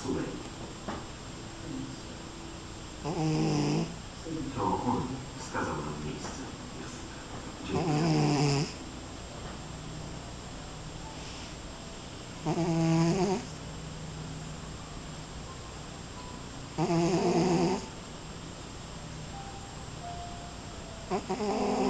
Sulej. To on wskazał nam miejsce. Dziękuję. Mm-hmm.